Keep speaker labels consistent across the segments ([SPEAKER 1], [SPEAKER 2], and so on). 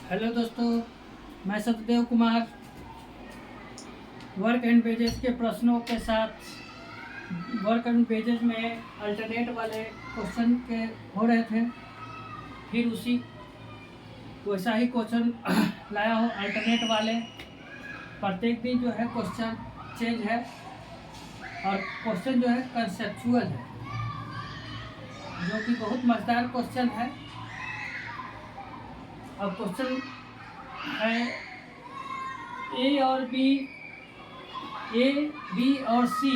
[SPEAKER 1] Hello दोस्तों, मैं Satdev Kumar work and pages के प्रश्नों के साथ वर्क एंड पेजेस में अल्टरनेट वाले क्वेश्चन के हो रहे थे। फिर उसी वैसा ही क्वेश्चन लाया हूँ अल्टरनेट वाले। प्रत्येक दिन जो है क्वेश्चन चेंज है और क्वेश्चन जो है कंसेप्चुअल है, जो कि बहुत मज़ेदार क्वेश्चन है। अब क्वेश्चन है ए बी और सी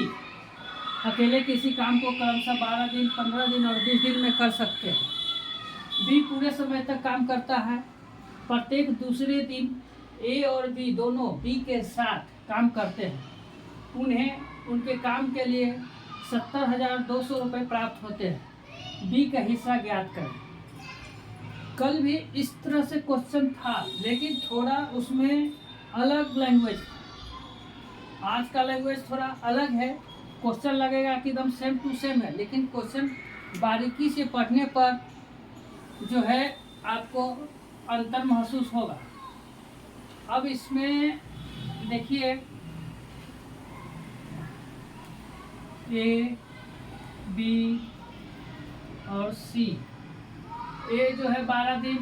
[SPEAKER 1] अकेले किसी काम को क्रमशः 12 दिन, 15 दिन और 20 दिन में कर सकते हैं। बी पूरे समय तक काम करता है। प्रत्येक दूसरे दिन ए और बी दोनों बी के साथ काम करते हैं। उन्हें उनके काम के लिए 70,200 रुपये प्राप्त होते हैं। बी का हिस्सा ज्ञात करें। कल भी इस तरह से क्वेश्चन था, लेकिन थोड़ा उसमें अलग लैंग्वेज था। आज का लैंग्वेज थोड़ा अलग है। क्वेश्चन लगेगा कि एकदम सेम टू सेम है, लेकिन क्वेश्चन बारीकी से पढ़ने पर जो है आपको अंतर महसूस होगा। अब इसमें देखिए, ए बी और सी। ए जो है 12 दिन,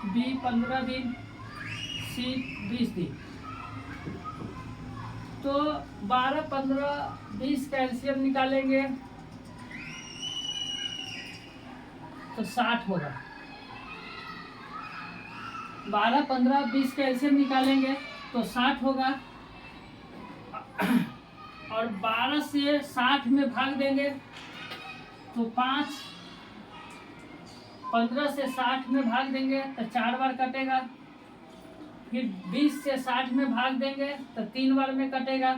[SPEAKER 1] बी 15 दिन, सी 20 दिन। तो 12, 15, 20 कैल्शियम निकालेंगे तो 60 होगा। 12, 15, 20 कैल्शियम निकालेंगे तो 60 होगा। और 12 से 60 में भाग देंगे तो 5, 15 से 60 में भाग देंगे तो 4 बार कटेगा। फिर 20 से 60 में भाग देंगे तो 3 बार में कटेगा।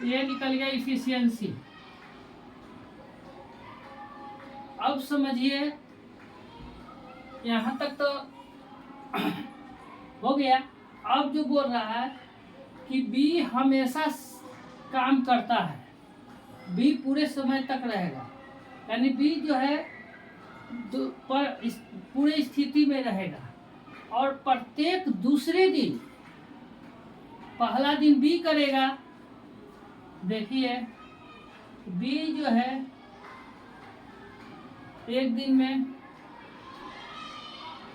[SPEAKER 1] ये निकल गया इफिशियंसी। अब समझिए, यहाँ तक तो हो गया। अब जो बोल रहा है कि बी हमेशा काम करता है, बी पूरे समय तक रहेगा, यानी बी जो है पर इस पूरे स्थिति में रहेगा। और प्रत्येक दूसरे दिन, पहला दिन बी करेगा। देखिए, बी जो है एक दिन में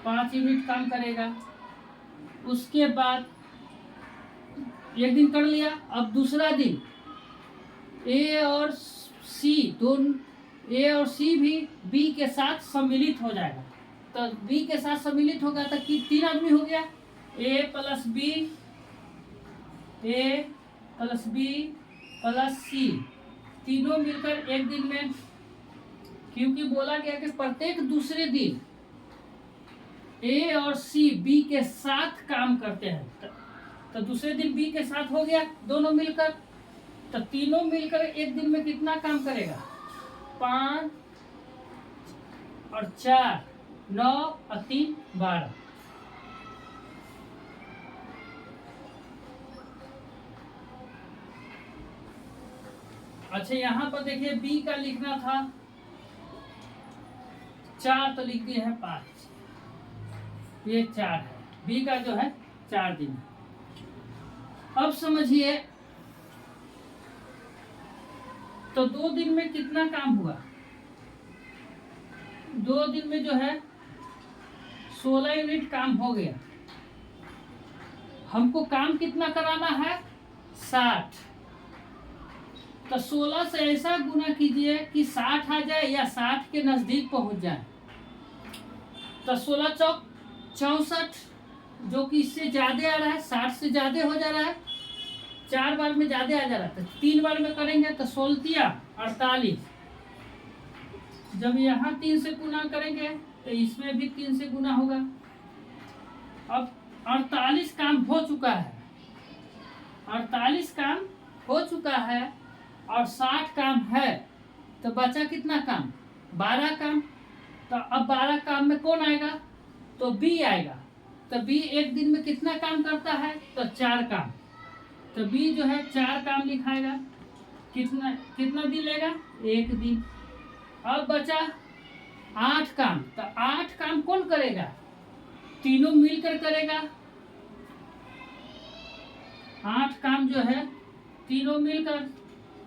[SPEAKER 1] 5 यूनिट काम करेगा। उसके बाद एक दिन कर लिया। अब दूसरा दिन ए और सी भी बी के साथ सम्मिलित हो जाएगा। तो बी के साथ सम्मिलित होगा तो कि 3 आदमी हो गया। ए प्लस बी प्लस सी, तीनों मिलकर एक दिन में, क्योंकि बोला गया कि प्रत्येक दूसरे दिन ए और सी बी के साथ काम करते हैं। तो दूसरे दिन बी के साथ हो गया दोनों मिलकर। तो तीनों मिलकर एक दिन में कितना काम करेगा? 5 और 4, 9 और 3, 12। अच्छा, यहाँ पर देखिए, बी का लिखना था 4 तो लिख दिए हैं 5। ये 4 है। बी का जो है 4 दिन। अब समझिए, तो 2 दिन में कितना काम हुआ? 2 दिन में जो है 16 यूनिट काम हो गया। हमको काम कितना कराना है? 60। तो 16 से ऐसा गुना कीजिए कि 60 आ जाए या 60 के नजदीक पहुंच जाए। तो 16 चौक 64, जो कि इससे ज्यादा आ रहा है, 60 से ज्यादा हो जा रहा है। 4 बार में ज्यादा आ जा रहा है, तो 3 बार में करेंगे तो 16 48। जब यहाँ 3 से गुना करेंगे तो इसमें भी 3 से गुना होगा। अब 48 काम हो चुका है। 48 काम हो चुका है और 60 काम है। तो बचा कितना काम? 12 काम। तो अब 12 काम में कौन आएगा? तो बी आएगा। तो बी एक दिन में कितना काम करता है? तो 4 काम। तो बी जो है 4 काम लिखाएगा। कितना दिन लेगा? 1 दिन। अब बचा 8 काम। तो 8 काम कौन करेगा? तीनों मिलकर करेगा 8 काम जो है तीनों मिलकर,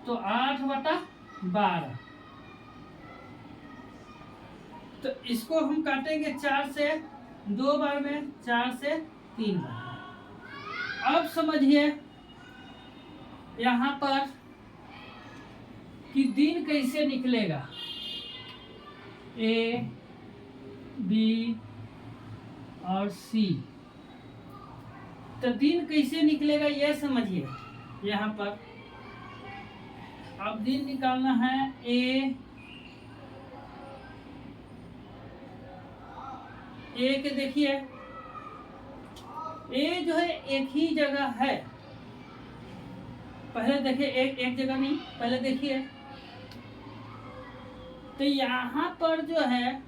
[SPEAKER 1] तो 8/12। तो इसको हम काटेंगे 4 से 2 बार में, 4 से 3 बार। अब समझिए यहाँ पर कि दिन कैसे निकलेगा। ए, बी और सी, तो दिन कैसे निकलेगा यह समझिए। यहाँ पर अब दिन निकालना है। ए के देखिए, ए जो है एक ही जगह है। पहले देखिए एक जगह नहीं, पहले देखिए तो यहाँ पर जो है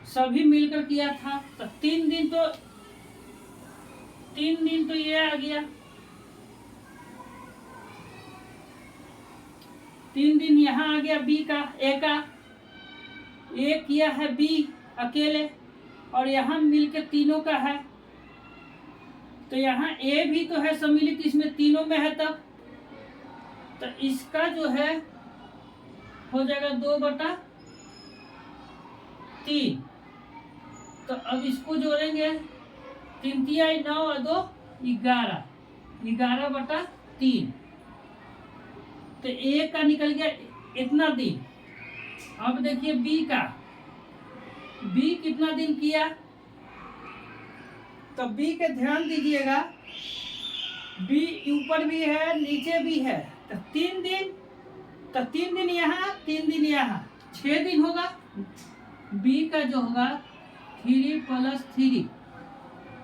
[SPEAKER 1] सभी मिलकर किया था, तो 3 दिन तो ये आ गया। 3 दिन यहाँ आ गया बी का, ए का। ए किया है बी अकेले, और यहाँ मिलकर तीनों का है। तो यहाँ ए भी तो है सम्मिलित, इसमें तीनों में है, तब तो इसका जो है हो जाएगा 2/3। तो अब इसको जोड़ेंगे, 3 तिया 9 और 2 11, 11/3। तो ए का निकल गया इतना दिन। अब देखिए बी का, बी कितना दिन किया, तो बी के ध्यान दीजिएगा, बी ऊपर भी है नीचे भी है। तो 3 दिन, तो 3 दिन यहाँ 3 दिन यहाँ, 6 दिन होगा। बी का जो होगा 3 + 3,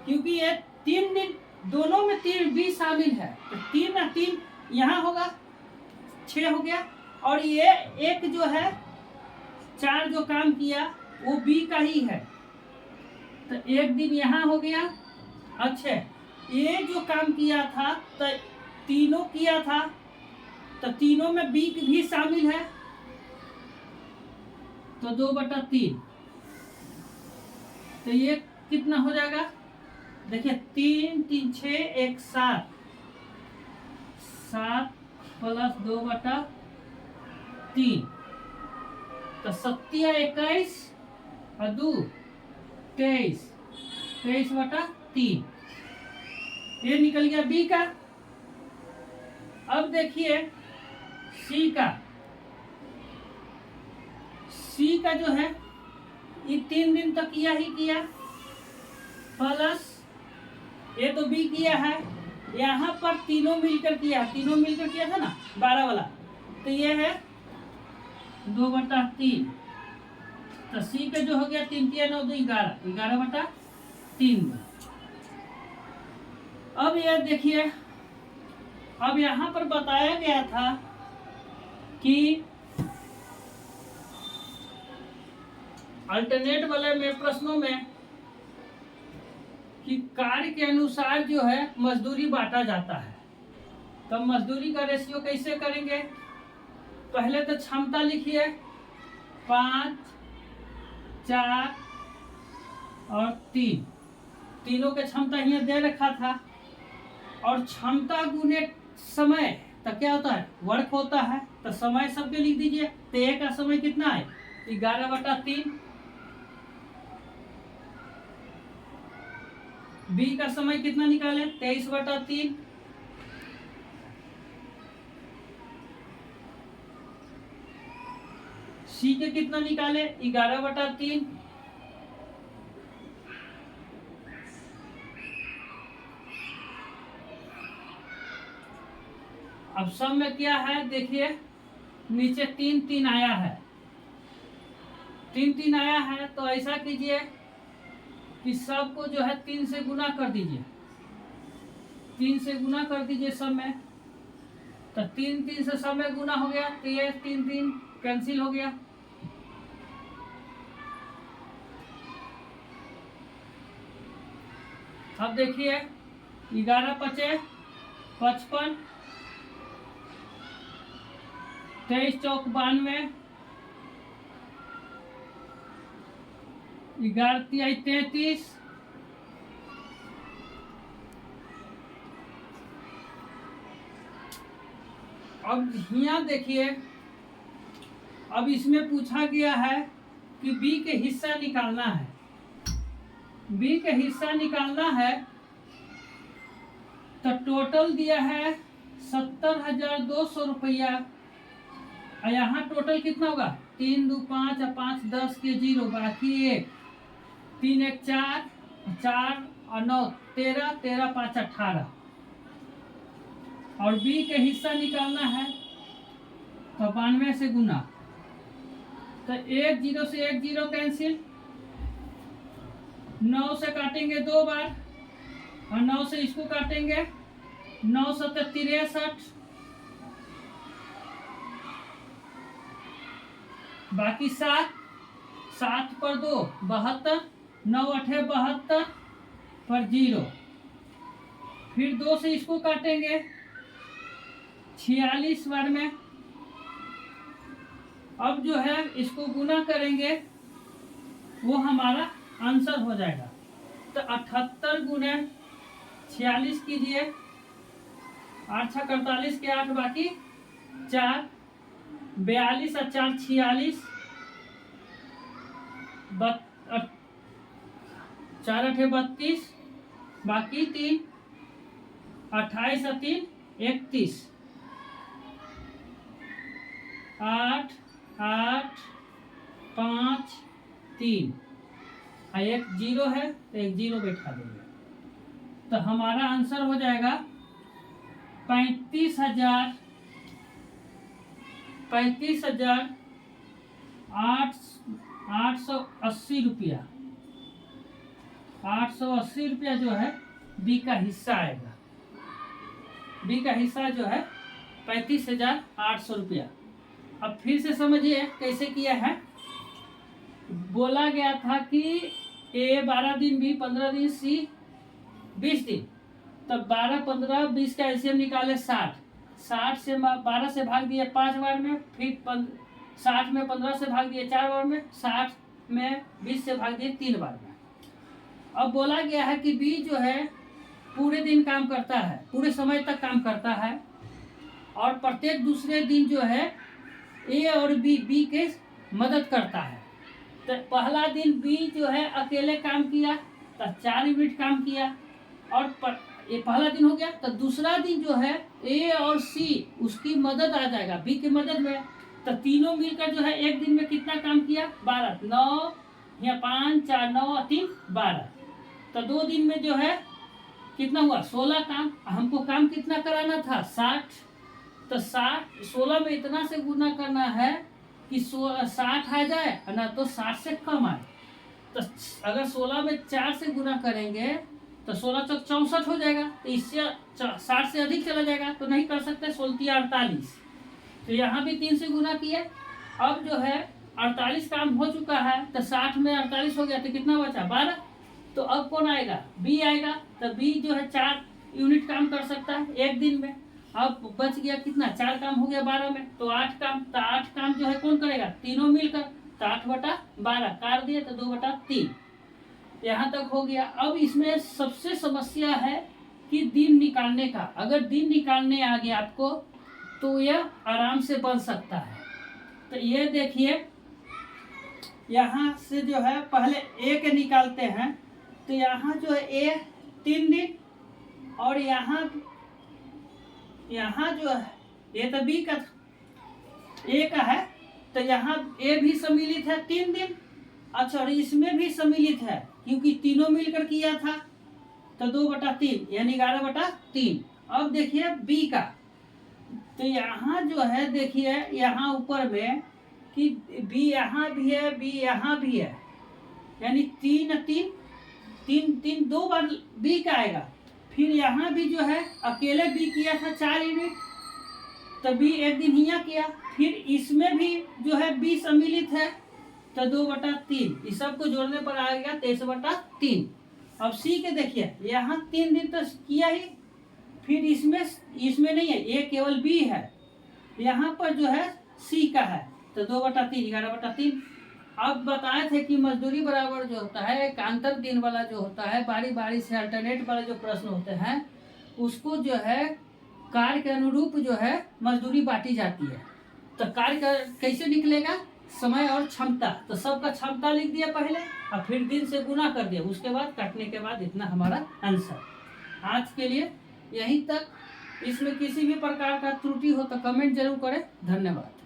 [SPEAKER 1] क्योंकि ये 3 दिन दोनों में 3 बी शामिल है, तो 3 और 3 यहाँ होगा, 6 हो गया। और ये एक जो है 4 जो काम किया वो बी का ही है, तो 1 दिन यहाँ हो गया। अच्छा, ये जो काम किया था तो तीनों किया था, तो तीनों में बी भी शामिल है, तो 2/3। तो ये कितना हो जाएगा, देखिए 3 3 6 1 7, 7 + 2/3, तो 7 × 21 और 2 23, 23/3। ये निकल गया बी का। अब देखिए सी का, सी का जो है ये 3 दिन तक किया ही किया, प्लस ये तो बी किया है। यहाँ पर तीनों मिलकर किया था ना 12 वाला, तो ये है 2/3। तो सी का जो हो गया 3 × 9 = 11, 11/3। अब ये देखिए, अब यहाँ पर बताया गया था कि अल्टरनेट वाले में प्रश्नों में कि कार्य के अनुसार जो है मजदूरी बांटा जाता है। तो मजदूरी का रेशियो कैसे करेंगे, पहले तो क्षमता लिखिए, 5 4 और 3, तीनों के क्षमता यहाँ दे रखा था। और क्षमता गुने समय, तो क्या होता है वर्क होता है, तो समय सबके लिख दीजिए। तो ए का समय कितना है 11/3, बी का समय कितना निकाले 23/3, सी के कितना निकाले 11/3, अब सब में क्या है देखिए, नीचे 3 3 आया है, 3 3 आया है। तो ऐसा कीजिए कि सबको जो है 3 से गुना कर दीजिए, 3 से गुना कर दीजिए सब में। तो 3 3 से सब में गुना हो गया, तो ये 3 3 कैंसिल हो गया। अब देखिए 11 × 5 = 55, 23 × 4 = 92, 11 तिहाई 33। अब यहाँ देखिए, अब इसमें पूछा गया है कि बी के हिस्सा निकालना है। बी के हिस्सा निकालना है तो टोटल दिया है 70,200 रुपया। और यहाँ टोटल कितना होगा? 3 2 5 और 5 10 के 0, बाकी 1, 3 1 4, 4 और 9 13, 13 5 18। और बी के हिस्सा निकालना है तो 92 से गुना, तो 1 0 से 1 0 कैंसिल, 9 से काटेंगे 2 बार और 9 से इसको काटेंगे, 9 7 63, बाकी 7, 7 पर 2 72, 9 8 72 पर 0, फिर 2 से इसको काटेंगे 46 बार में। अब जो है इसको गुना करेंगे, वो हमारा आंसर हो जाएगा। तो 78 गुना 46 कीजिए, 8 6 48 के 8, बाकी 4, 42 और 4 46, 4 8 32, बाकी 3, 28 और 3 31, 8 8 5 3 और 1 0 है तो 1 0 बैठा देंगे। तो हमारा आंसर हो जाएगा 35,880 रुपया। 880 रुपया जो है बी का हिस्सा आएगा। बी का हिस्सा जो है 35,800 रुपया। अब फिर से समझिए कैसे किया है। बोला गया था कि ए 12 दिन, बी 15 दिन, सी 20 दिन। तब 12 15 20 का एलसीएम निकाले 60। 60 से 12 से भाग दिए 5 बार में, फिर 60 में 15 से भाग दिए 4 बार में, 60 में 20 से भाग दिए 3 बार में। अब बोला गया है कि बी जो है पूरे दिन काम करता है, पूरे समय तक काम करता है, और प्रत्येक दूसरे दिन जो है ए और बी के मदद करता है। तो पहला दिन बी जो है अकेले काम किया तो 4 यूनिट काम किया, और ये पहला दिन हो गया। तो दूसरा दिन जो है ए और सी उसकी मदद आ जाएगा बी की मदद में। तो तीनों मिलकर जो है एक दिन में कितना काम किया? 12, 9 या 5 4 9 3 12। तो 2 दिन में जो है कितना हुआ? 16 काम। हमको काम कितना कराना था? 60। तो 16 में इतना से गुना करना है कि 60 आ जाए, ना तो 60 से कम आए। तो अगर 16 में 4 से गुना करेंगे तो 16 चौक 64 हो जाएगा। तो इससे 60 से अधिक चला जाएगा तो नहीं कर सकते। 16 48, तो यहाँ भी 3 से गुना किए। अब जो है 48 काम हो चुका है, तो 60 में 48 हो गया तो कितना बचा? 12। तो अब कौन आएगा? बी आएगा। तो बी जो है 4 यूनिट काम कर सकता है एक दिन में। अब बच गया कितना? 4 काम हो गया 12 में, तो 8 काम। तो 8 काम जो है कौन करेगा? तीनों मिलकर। तो 8/12 काट दिए तो 2/3। यहाँ तक हो गया। अब इसमें सबसे समस्या है कि दिन निकालने का। अगर दिन निकालने आ गया आपको तो यह आराम से बन सकता है। तो ये देखिए, यहाँ से जो है पहले ए के निकालते हैं। तो यहाँ जो है ए 3 दिन, और यहाँ जो है ये तो बी का ए का है, तो यहाँ ए भी सम्मिलित है 3 दिन। अच्छा, और इसमें भी सम्मिलित है क्योंकि तीनों मिलकर किया था। तो 2/3 यानी 11/3। अब देखिए बी का। तो यहाँ जो है देखिए यहाँ ऊपर में कि बी यहाँ भी है, बी यहाँ भी है, यानी 3 3 2 बार बी का आएगा। फिर यहाँ भी जो है अकेले बी किया था 4 यूनिट, तो बी एक दिन यहाँ किया। फिर इसमें भी जो है बी सम्मिलित है, तो 2/3। इस सब को जोड़ने पर आएगा 23/3। अब सी के देखिए, यहाँ 3 दिन तो किया ही, फिर इसमें नहीं है, ये केवल बी है। यहाँ पर जो है सी का है, तो 2/3 11/3। अब बताए थे कि मजदूरी बराबर जो होता है एक अंतर दिन वाला जो होता है, बारी बारी से अल्टरनेट वाले जो प्रश्न होते हैं उसको जो है कार्य के अनुरूप जो है मजदूरी बांटी जाती है। तो कार्य कैसे निकलेगा, समय और क्षमता, तो सबका क्षमता लिख दिया पहले और फिर दिन से गुना कर दिया, उसके बाद काटने के बाद इतना हमारा आंसर। आज के लिए यहीं तक। इसमें किसी भी प्रकार का त्रुटि हो तो कमेंट जरूर करें। धन्यवाद।